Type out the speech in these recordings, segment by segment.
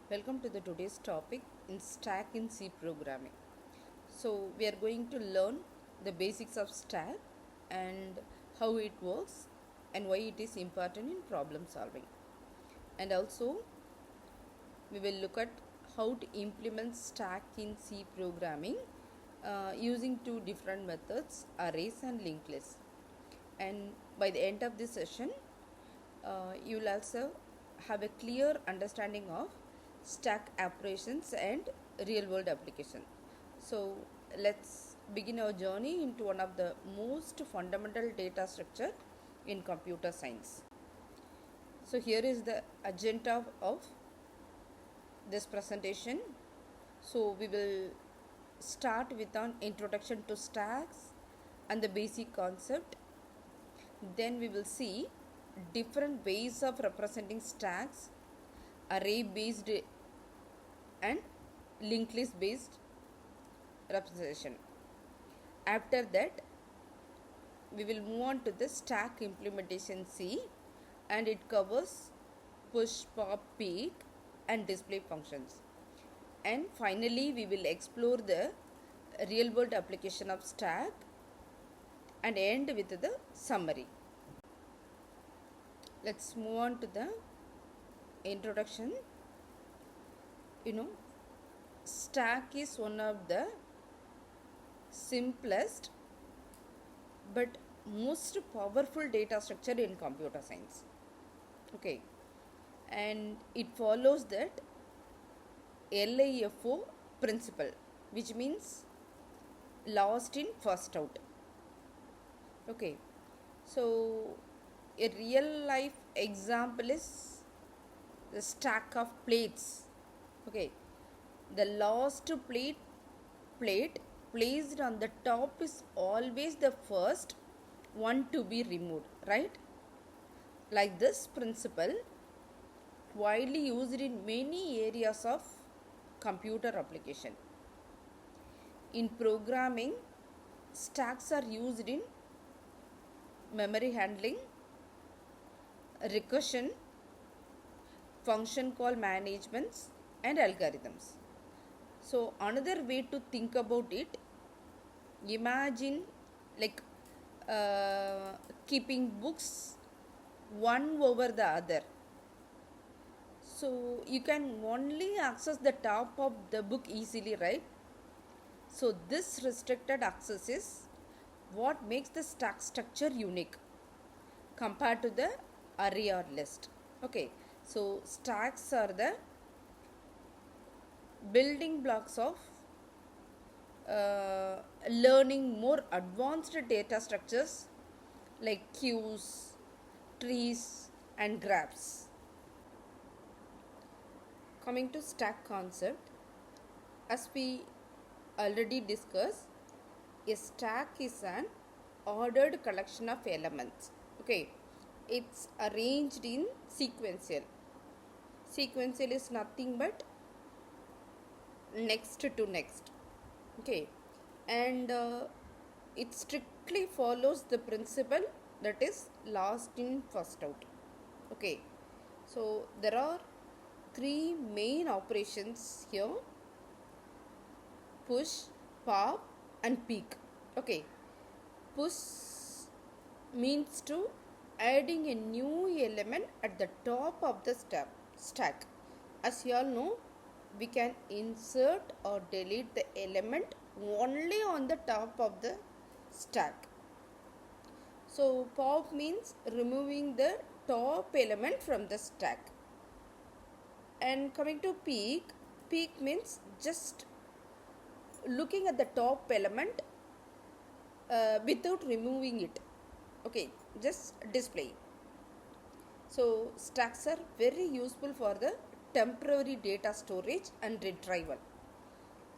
Welcome to the today's topic in stack in C programming. So we are going to learn the basics of stack and how it works and why it is important in problem solving. And also we will look at how to implement stack in C programming using two different methods, arrays and linked lists. And by the end of this session, you will also have a clear understanding of stack operations and real world application. So let's begin our journey into one of the most fundamental data structure in computer science. So here is the agenda of this presentation. So we will start with an introduction to stacks and the basic concept. Then we will see different ways of representing stacks, array based and linked list based representation. After that we will move on to the stack implementation C, and it covers push, pop, peek and display functions. And finally we will explore the real world application of stack and end with the summary. Let's move on to the introduction. Stack is one of the simplest but most powerful data structure in computer science. Okay, and it follows that LIFO principle, which means last in first out. Okay, so a real life example is the stack of plates. Okay, the last plate placed on the top is always the first one to be removed, right? Like this principle widely used in many areas of computer application. In programming, stacks are used in memory handling, recursion, function call managements and algorithms. So another way to think about it, imagine like keeping books one over the other. So you can only access the top of the book easily, right? So this restricted access is what makes the stack structure unique compared to the array or list. Okay, so stacks are the building blocks of learning more advanced data structures like queues, trees and graphs. Coming to stack concept, as we already discussed, a stack is an ordered collection of elements. Okay, it's arranged in sequential. Sequential is nothing but next to next. Okay, and it strictly follows the principle that is last in first out. Okay, so there are three main operations here: push, pop and peek. Okay, push means to adding a new element at the top of the stack. As you all know, we can insert or delete the element only on the top of the stack. So pop means removing the top element from the stack. And coming to peek means just looking at the top element without removing it. Okay, just display. So stacks are very useful for the temporary data storage and retrieval,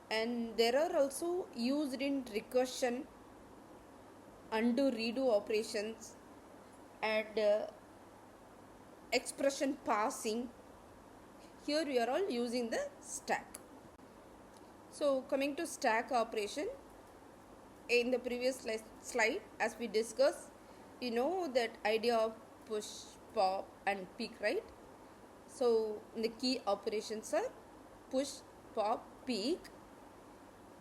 and there are also used in recursion, undo redo operations and expression parsing. Here we are all using the stack. So coming to stack operation, in the previous slide as we discussed, you know that idea of push, pop and peek, right? So the key operations are push, pop, peak,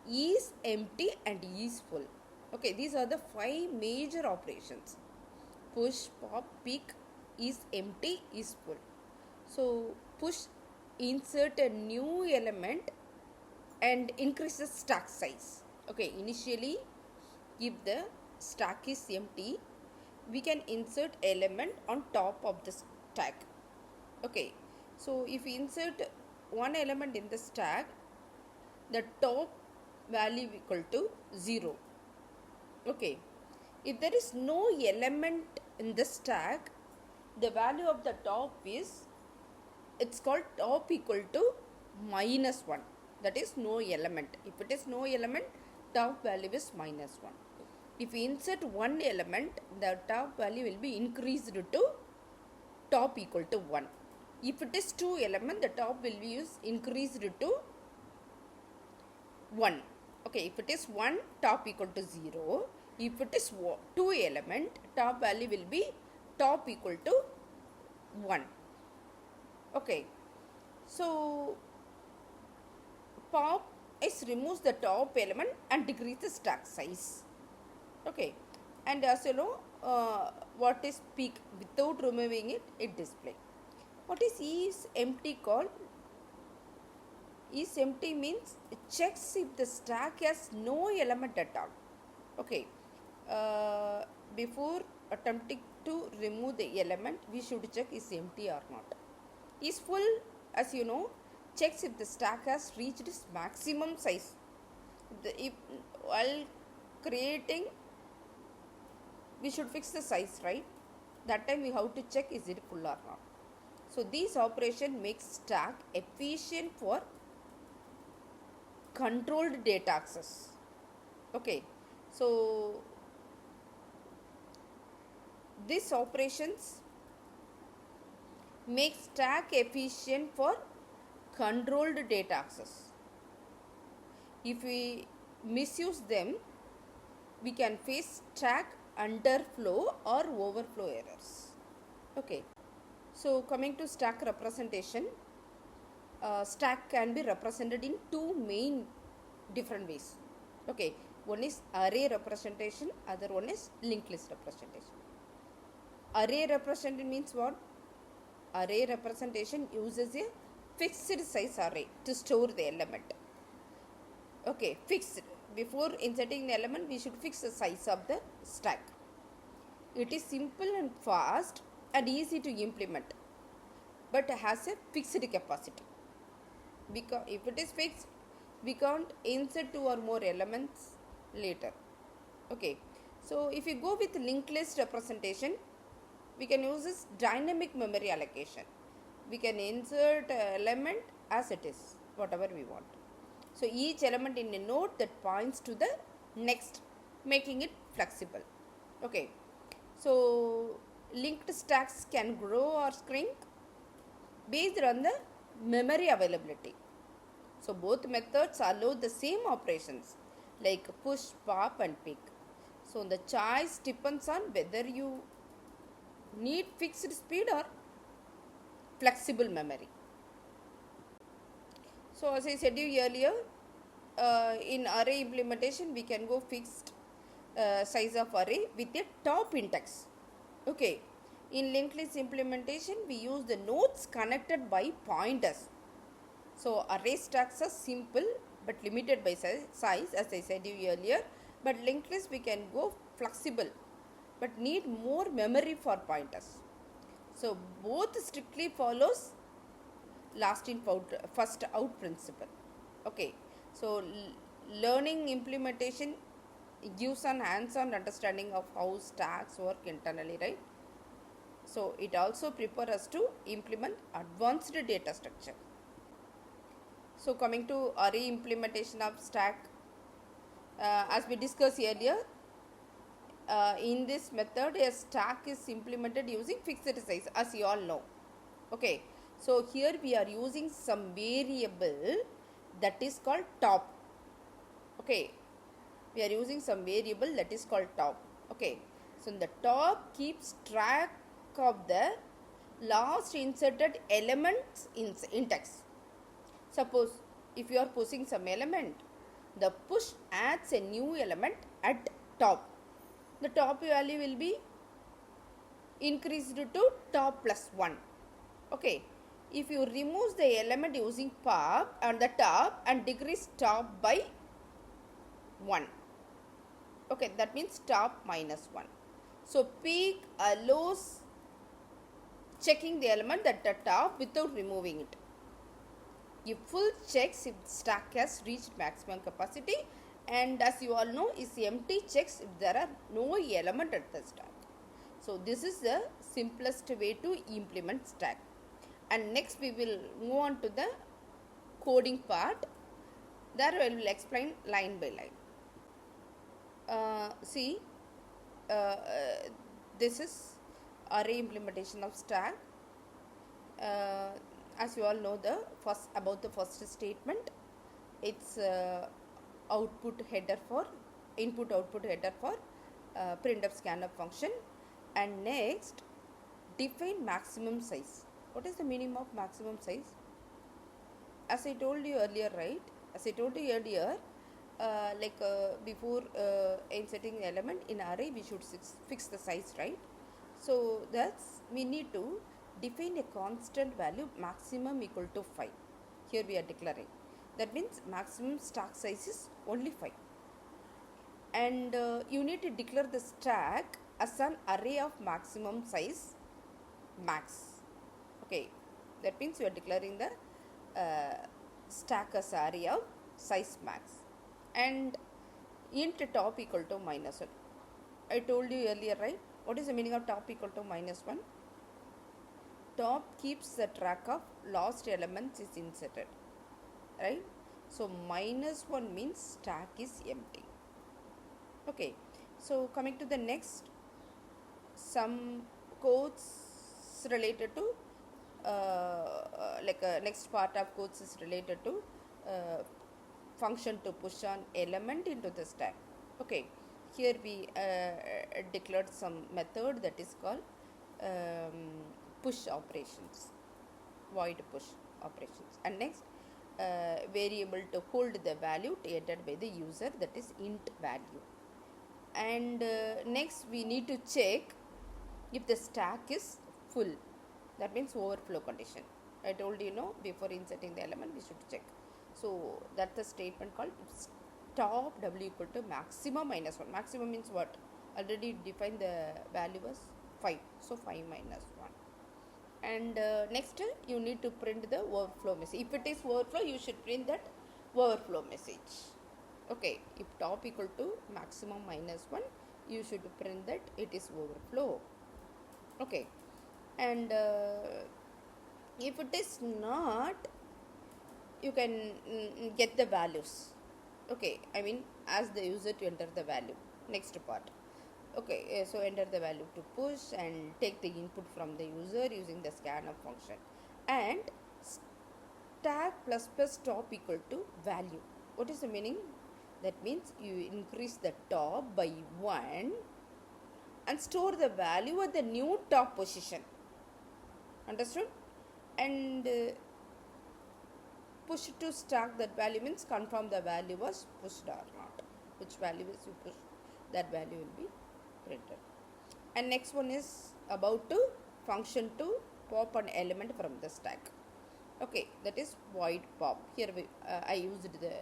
is empty and is full. Okay, these are the 5 major operations. Push, pop, peak, is empty, is full. So push, insert a new element and increase the stack size. Okay, initially if the stack is empty, we can insert element on top of the stack. Okay, so if we insert one element in the stack, the top value equal to 0. Okay, if there is no element in the stack, the value of the top is, it's called top equal to -1. That is no element. If it is no element, top value is -1. If we insert one element, the top value will be increased to top equal to 1. If it is 2 element, the top will be increased to 1. Okay, if it is 1, top equal to 0. If it is 2 element, top value will be top equal to 1. Okay, so pop is removes the top element and decrease the stack size. Okay, and as you know, what is peak? Without removing it, it display. What is empty called? Is empty means it checks if the stack has no element at all. Okay, before attempting to remove the element, we should check is empty or not. Is full, as you know, checks if the stack has reached its maximum size. While creating, we should fix the size, right? That time we have to check is it full or not. So this operation makes stack efficient for controlled data access. Okay, so these operations make stack efficient for controlled data access. If we misuse them, we can face stack underflow or overflow errors. Okay, so coming to stack representation, stack can be represented in 2 main different ways. Okay, one is array representation, other one is linked list representation. Array representation means what? Array representation uses a fixed size array to store the element. Okay, fixed. Before inserting the element, we should fix the size of the stack. It is simple and fast and easy to implement, but has a fixed capacity. Because if it is fixed, we can't insert 2 or more elements later. Okay, so if you go with linked list representation, we can use this dynamic memory allocation. We can insert element as it is, whatever we want. So each element in a node that points to the next, making it flexible. Okay, so linked stacks can grow or shrink based on the memory availability. So both methods allow the same operations like push, pop and pick. So the choice depends on whether you need fixed speed or flexible memory. So as I said you earlier, in array implementation we can go fixed size of array with a top index. Okay, in linked list implementation we use the nodes connected by pointers. So array stacks are simple but limited by size, as I said you earlier, but linked list we can go flexible but need more memory for pointers. So both strictly follows last in first out principle. Okay, so learning implementation gives an hands-on understanding of how stacks work internally, right? So it also prepares us to implement advanced data structure. So coming to array implementation of stack, as we discussed earlier, in this method a stack is implemented using fixed size, as you all know. Okay, so here we are using some variable that is called top. Okay, we are using some variable that is called top. Okay, so the top keeps track of the last inserted elements in text. Suppose if you are pushing some element, the push adds a new element at top. The top value will be increased to top plus 1. Okay. If you remove the element using pop on the top and decrease top by 1. Okay, that means top minus 1. So peak allows checking the element at the top without removing it. If full checks if stack has reached maximum capacity, and as you all know is empty checks if there are no element at the stack. So this is the simplest way to implement stack. And next we will move on to the coding part. There I will explain line by line. See, this is array implementation of stack. As you all know about the first statement, it's output header for input output header for printf scanf function. And next, define maximum size. What is the meaning of maximum size? As I told you earlier, right? As I told you earlier, before inserting the element in array, we should fix the size, right? So that's we need to define a constant value maximum equal to 5. Here we are declaring. That means maximum stack size is only 5. And you need to declare the stack as an array of maximum size max. Okay, that means you are declaring the stack as array of size max. And int top equal to minus 1. I told you earlier, right? What is the meaning of top equal to minus 1? Top keeps the track of lost elements is inserted, right? So minus 1 means stack is empty. Okay, so coming to the next, some codes related to next part of codes is related to function to push an element into the stack. Okay, here we declared some method that is called push operations, void push operations. And next, variable to hold the value entered by the user, that is int value. And next we need to check if the stack is full, that means overflow condition. I told you, before inserting the element we should check. So that's the statement called top w equal to maximum minus 1. Maximum means what? Already defined the value was 5. So 5 minus 1. And next you need to print the overflow message. If it is overflow, you should print that overflow message. Okay, if top equal to maximum minus 1, you should print that it is overflow. Okay, and if it is not, you can get the values. Okay, I mean ask the user to enter the value. Next part. Okay, so enter the value to push and take the input from the user using the scanf function. And stack plus top equal to value. What is the meaning? That means you increase the top by 1 and store the value at the new top position. Understood? And push to stack that value means confirm the value was pushed or not. Which value is you push, that value will be printed. And next one is about to function to pop an element from the stack. Okay, that is void pop. Here I used the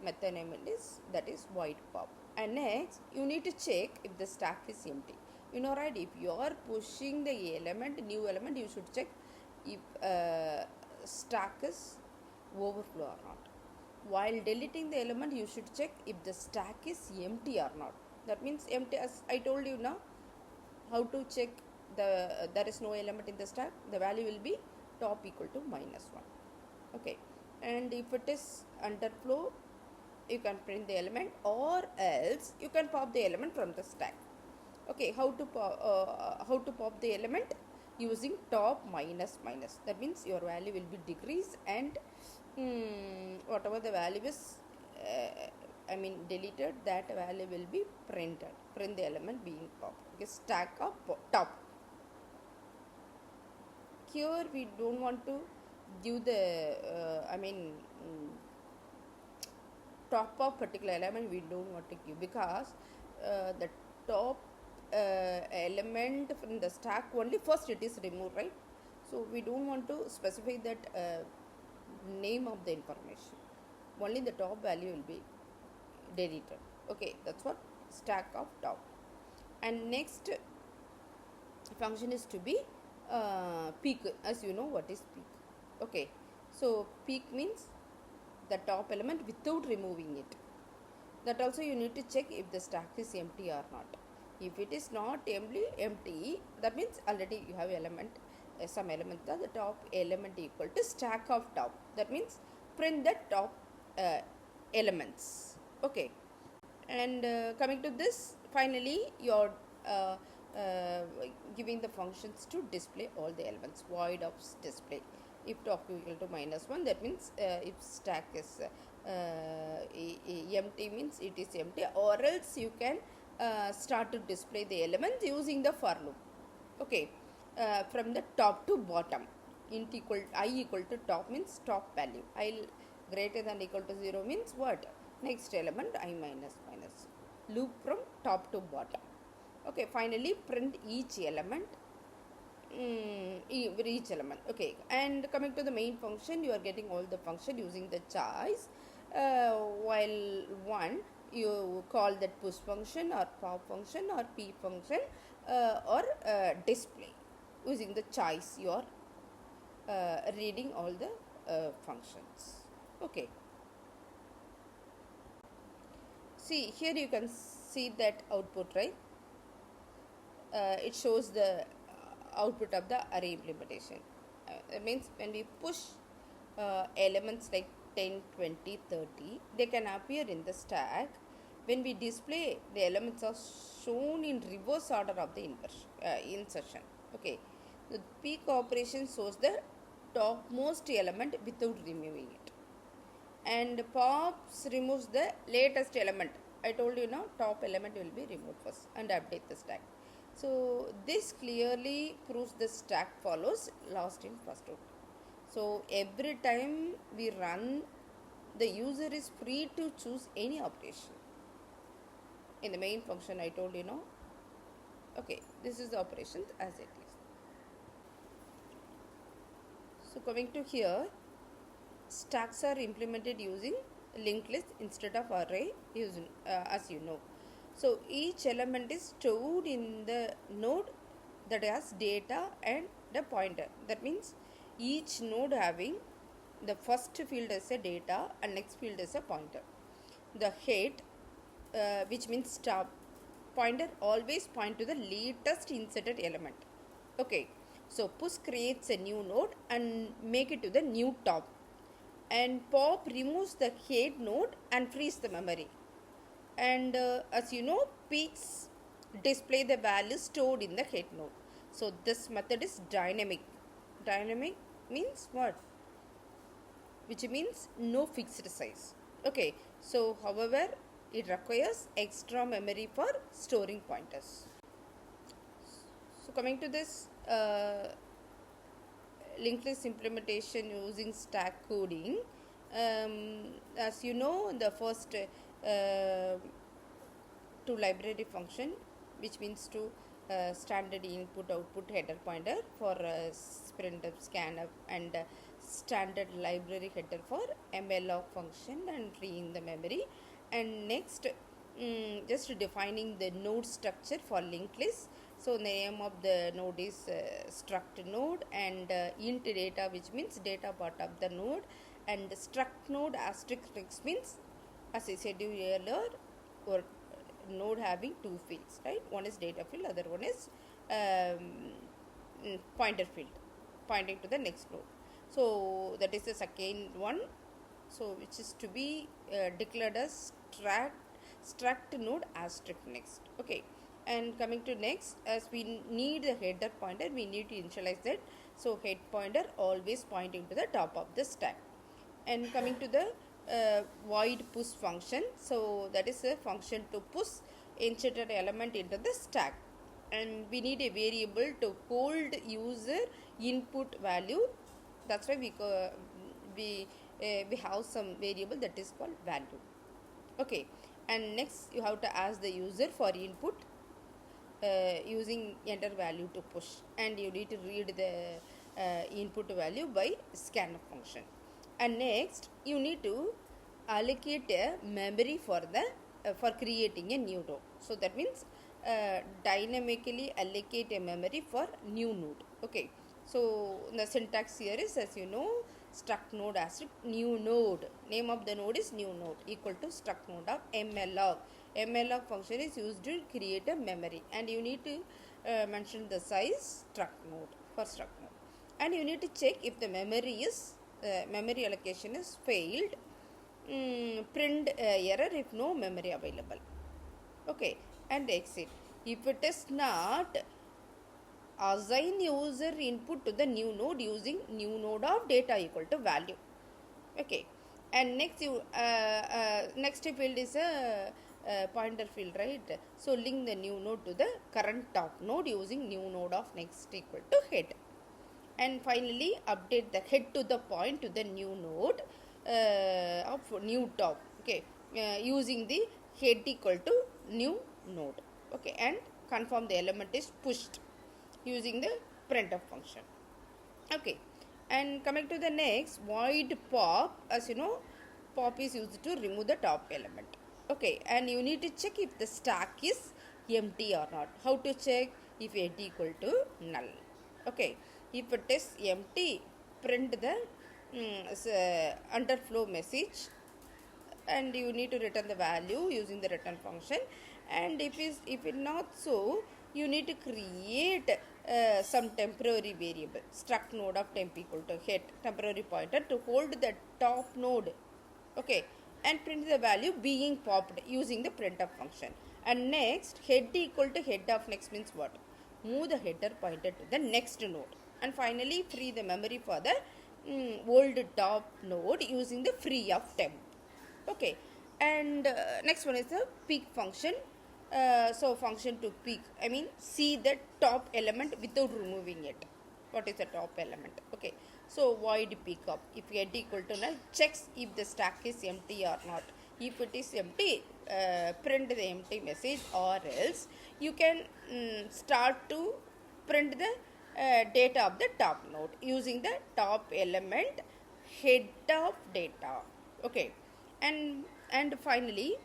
method name is, that is void pop. And next you need to check if the stack is empty. Right, if you are pushing the element, new element, you should check if stack is overflow or not. While deleting the element, you should check if the stack is empty or not. That means empty, as I told you now, how to check there is no element in the stack. The value will be top equal to minus 1. Okay, and if it is underflow, you can print the element, or else you can pop the element from the stack. Okay, how to pop the element? Using top minus minus. That means your value will be decreased, and whatever the value is deleted, that value will be printed. Print the element being popped. Okay, stack of top. here we don't want to give the top of particular element we don't want to give, because the top element from the stack only first it is removed, right? So we don't want to specify that name of the information, only the top value will be deleted. Okay, that's what stack of top. And next function is to be peak. As you know what is peak. Okay, so peak means the top element without removing it. That also you need to check if the stack is empty or not. If it is not empty, that means already you have element, some element, the top element equal to stack of top. That means print the top elements. Okay, and coming to this, finally you're giving the functions to display all the elements. Void of display. If top equal to -1, that means if stack is empty, means it is empty, or else you can start to display the elements using the for loop. Okay, from the top to bottom. Int equal I equal to top means top value. I greater than equal to 0 means what? Next element I minus. Loop from top to bottom. Okay, finally print each element. Each element. Okay, and coming to the main function, you are getting all the function using the choice. While one you call that push function or pop function or p function or display. Using the choice you are reading all the functions. Okay, see here you can see that output, right? It shows the output of the array implementation. That means when we push elements like 10, 20, 30, they can appear in the stack. When we display, the elements are shown in reverse order of the insertion. Okay, the peak operation shows the topmost element without removing it, and pops removes the latest element. I told you now, top element will be removed first and update the stack. So this clearly proves the stack follows last in first out. So every time we run, the user is free to choose any operation. In the main function I told you now. Okay, this is the operation as it is. So coming to here, stacks are implemented using linked list instead of array, using as you know. So each element is stored in the node that has data and the pointer. That means each node having the first field as a data and next field as a pointer. The head, which means top, pointer always point to the latest inserted element. Okay, so push creates a new node and make it to the new top, and pop removes the head node and frees the memory. And as you know, peaks display the value stored in the head node. So this method is dynamic. Dynamic means what? Which means no fixed size. Okay, so however it requires extra memory for storing pointers. So coming to this linked list implementation using stack coding, as you know, the first to library function, which means to standard input output header pointer for printf scanf, and standard library header for mlog function and freeing the memory. And next just defining the node structure for linked list. So name of the node is struct node, and int data, which means data part of the node, and struct node asterisk means, as I said you earlier, or node having two fields, right? One is data field, other one is pointer field pointing to the next node. So that is the second one, so which is to be declared as struct node asterisk next. Okay, and coming to next, as we need the header pointer, we need to initialize that. So head pointer always pointing to the top of the stack. And coming to the void push function, so that is a function to push inserted element into the stack. and we need a variable to hold user input value. That's why we have some variable that is called value. Okay, and next you have to ask the user for input using enter value to push, and you need to read the input value by scanf function. And next you need to allocate a memory for the for creating a new node. So that means dynamically allocate a memory for new node. Okay, so the syntax here is, as you know, struct node asterisk new node, name of the node is new node, equal to struct node of mlog. Mlog function is used to create a memory, and you need to mention the size struct node for struct node, and you need to check if the memory allocation is failed. Print error if no memory available. Okay, and exit. If it is not, assign user input to the new node using new node of data equal to value. Okay, and next next field is a pointer field, right? So link the new node to the current top node using new node of next equal to head. And finally update the head to the point to the new node of new top. Okay, using the head equal to new node. Okay, and confirm the element is pushed using the printf function. Okay, and coming to the next, void pop. As you know, pop is used to remove the top element. Okay, and you need to check if the stack is empty or not. How to check? If head equal to null. Okay, if it is empty, print the underflow message, and you need to return the value using the return function. And if it not so, you need to create some temporary variable, struct node of temp equal to head, temporary pointer to hold the top node. Okay, and print the value being popped using the printf function. And next, head equal to head of next means what? Move the header pointer to the next node. And finally free the memory for the old top node using the free of temp. Okay, and next one is the peek function. So function to peek, I mean see the top element without removing it. What is the top element? Okay, so void peek up. If head equal to null, checks if the stack is empty or not. If it is empty, print the empty message, or else you can start to print the data of the top node using the top element head of data. Okay, and finally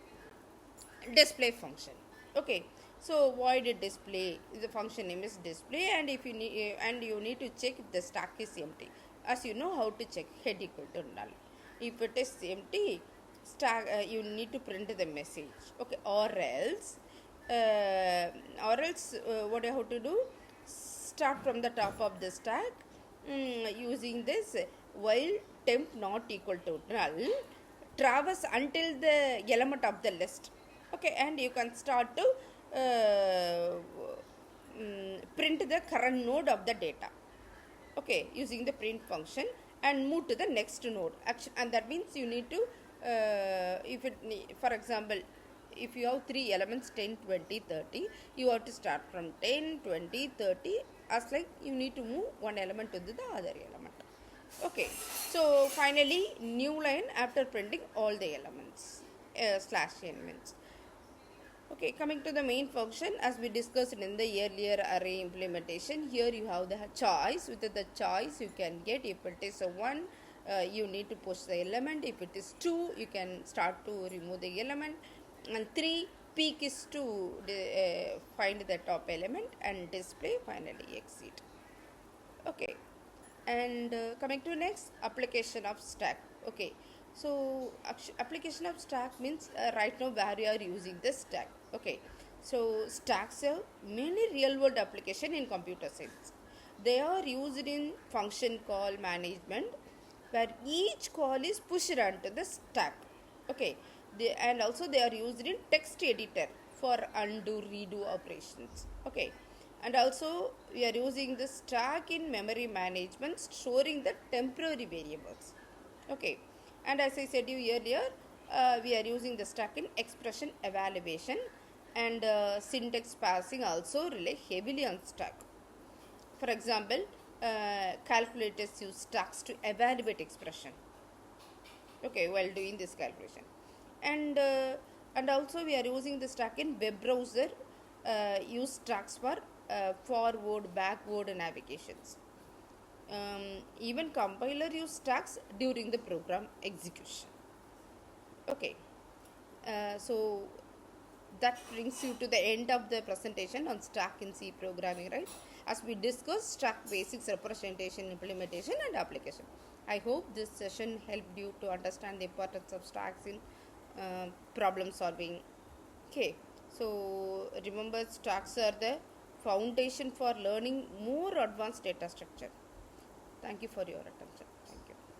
display function. Okay, so void display, the function name is display, and if you need you need to check if the stack is empty. As you know how to check, head equal to null. If it is empty, stack you need to print the message. Okay, or else what you have to do, start from the top of the stack using this while temp not equal to null, traverse until the element of the list. Okay, and you can start to print the current node of the data. Okay, using the print function, and move to the next node. And that means you need to for example, if you have 3 elements 10, 20, 30, you have to start from 10, 20, 30, as like you need to move one element to the other element. Okay, so finally new line after printing all the elements slash elements. Okay, coming to the main function, as we discussed in the earlier array implementation, here you have the choice. With the choice you can get, if it is a 1, you need to push the element. If it is 2, you can start to remove the element. And 3, peek is to find the top element, and display, finally exit. Okay, and coming to next, application of stack. Okay, so application of stack means right now where you are using the stack. Okay, so stacks have many real world application in computer science. They are used in function call management, where each call is pushed onto the stack. Okay, and also they are used in text editor for undo redo operations. Okay, and also we are using the stack in memory management, storing the temporary variables. Okay, and as I said you earlier, we are using the stack in expression evaluation, and syntax parsing also rely heavily on stack. For example, calculators use stacks to evaluate expression, okay, while doing this calculation. And also we are using the stack in web browser, use stacks for forward backward navigations. Even compiler use stacks during the program execution. Okay, so that brings you to the end of the presentation on stack in C programming, right? As we discussed stack basics, representation, implementation and application. I hope this session helped you to understand the importance of stacks in problem solving. Okay, so remember, stacks are the foundation for learning more advanced data structure. Thank you for your attention.